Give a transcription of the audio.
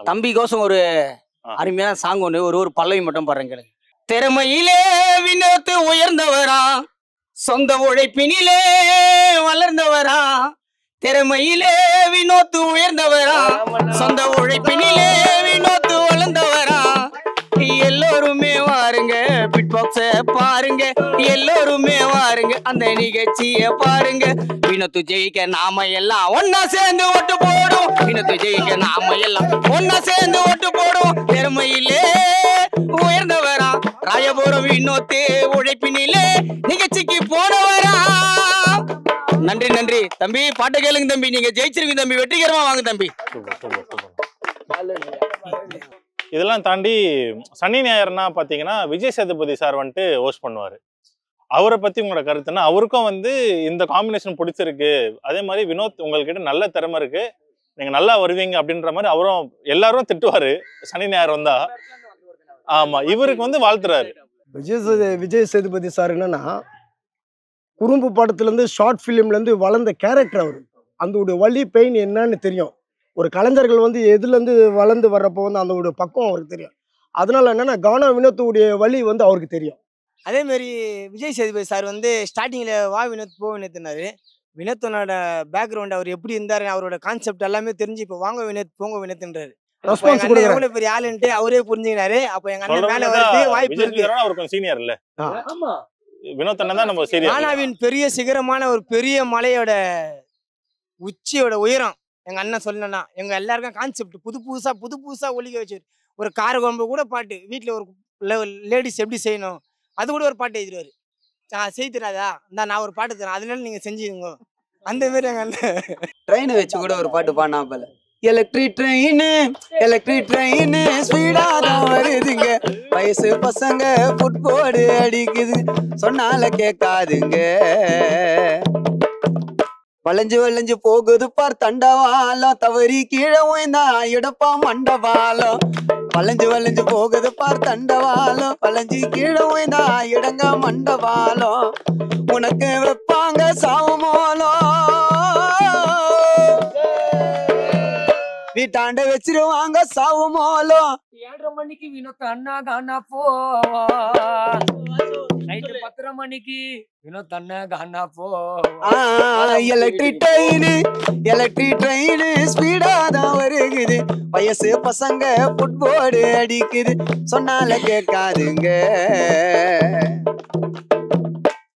தம்பிக்கோசம் ஒரு அருமையான சாங் ஒன்று ஒரு பல்லவி மட்டும் பாருங்க கேளுங்க. திறமையிலே வினோத்து உயர்ந்தவரா, சொந்த உழைப்பினிலே வளர்ந்தவரா. திறமையிலே வினோத்து உயர்ந்தவரா, சொந்த உழைப்பினிலே வினோத்து வளர்ந்தவரா. எல்லோருமே வாருங்க, பிட் பாக்ஸ பாருங்க, எல்லோருமே வாருங்க, அந்த நிகழ்ச்சிய பாருங்க. வினோத்து ஜெயிக்க நாம எல்லாம் ஒன்னா சேர்ந்து ஓட்டு போடும். வினோத்து ஜெயிக்க நாம எல்லாம் ஒன்னா சேர்ந்து ஓட்டு போடும். திறமையிலே உயர்ந்தவரா, ராயபுரம் வினோத்து உழைப்பினிலே நிகழ்ச்சிக்கு போனவரா. நன்றி நன்றி தம்பி. பாட்டு கேளுங்க தம்பி, நீங்க ஜெயிச்சிருவீங்க தம்பி, வெற்றிகரமா வாங்க தம்பி. இதெல்லாம் தாண்டி சனி ஞாயிறுனா பாத்தீங்கன்னா விஜய் சேதுபதி சார் வந்துட்டு ஹோஸ்ட் பண்ணுவாரு. அவரை பத்தி உங்களோட கருத்துன்னா, அவருக்கும் வந்து இந்த காம்பினேஷன் பிடிச்சிருக்கு, அதே மாதிரி வினோத் உங்ககிட்ட நல்ல திறமை இருக்கு, நீங்க நல்லா வருவீங்க அப்படின்ற மாதிரி அவரும் எல்லாரும் திட்டுவாரு சனி ஞாயிறு வந்தா. ஆமா, இவருக்கு வந்து வாழ்த்துறாரு. விஜய் சேதுபதி சார் என்னன்னா, குறும்பு படத்துலேருந்து ஷார்ட் ஃபிலிம்லேருந்து வளர்ந்த கேரக்டர் அவர். அந்த வலி பெயின் என்னன்னு தெரியும். ஒரு கலைஞர்கள் வந்து எதுலேருந்து வளர்ந்து வர்றப்போ வந்து அந்த பக்கம் அவருக்கு தெரியும். அதனால என்னன்னா, கானா வினோத்துடைய வலி வந்து அவருக்கு தெரியும். அதேமாரி விஜய் சேதுபதி சார் வந்து ஸ்டார்டிங்கில் வா வினோத் போ வினோத்னாரு. வினோத்தனோட பேக்ரவுண்ட் அவர் எப்படி இருந்தாரு, அவரோட கான்செப்ட் எல்லாமே தெரிஞ்சு இப்போ வாங்க வினோத் போங்க வினோத்ன்றாரு. எவ்வளவு பெரிய ஆளுன்ட்டு அவரே புரிஞ்சுக்கிறாரு. அப்ப எங்க அண்ணன் மேல வரது வாய்ப்பு இருக்கு. அவர் கொஞ்சம் சீனியர் இல்ல, வினோத் அண்ணன் தான் நம்ம சீனியர். கானாவின் பெரிய சிகரமான ஒரு பெரிய மலையோட உச்சியோட உயரம் எங்க அண்ணன் சொல்லணும்னா, எங்க எல்லாருக்கும் கான்செப்ட் புது புதுசா ஒலிக்க வச்சு ஒரு கார குழம்பு கூட பாட்டு, வீட்டுல ஒரு லேடிஸ் எப்படி செய்யணும் அது கூட ஒரு பாட்டு எழுதிடுவாரு. செய்துறாதா இந்த நான் ஒரு பாட்டு தரேன், அதனால நீங்க செஞ்சுங்க அந்த மாதிரி. எங்க அண்ணன் ட்ரெயினை வச்சு கூட ஒரு பாட்டு பாடினா போல. எலக்ட்ரிக் ட்ரெயின் ஸ்பீடா தான் வருதுங்க, வயசு பசங்க ஃபுட்போர்டு அடிக்குது, சொன்னால கேட்காதுங்க. வளைஞ்சு போகுது பார் தண்டவாளம், தவறி கீழே ஓய்ந்தா இடப்பா மண்டபாலம். வளைஞ்சு போகுது பார் தண்டவாளம், வளைஞ்சு கீழே ஓய்ந்தா இடங்க மண்டபாலம். உனக்கு வைப்பாங்க சாவு மோலம், வீட்டாண்ட வச்சிருவாங்க சாவு மோலம். 7:30 மணிக்கு வினோத் அண்ணா கானா போவா, நைட்டு 10:30 மணிக்கு வினோத் அண்ணா கானா போவா. எலக்ட்ரிக் ட்ரெயின் ஸ்பீடா தான் வருகுது, வயசு பசங்க ஃபுட்போர்டு அடிக்குது, சொன்னால கேட்காதுங்க.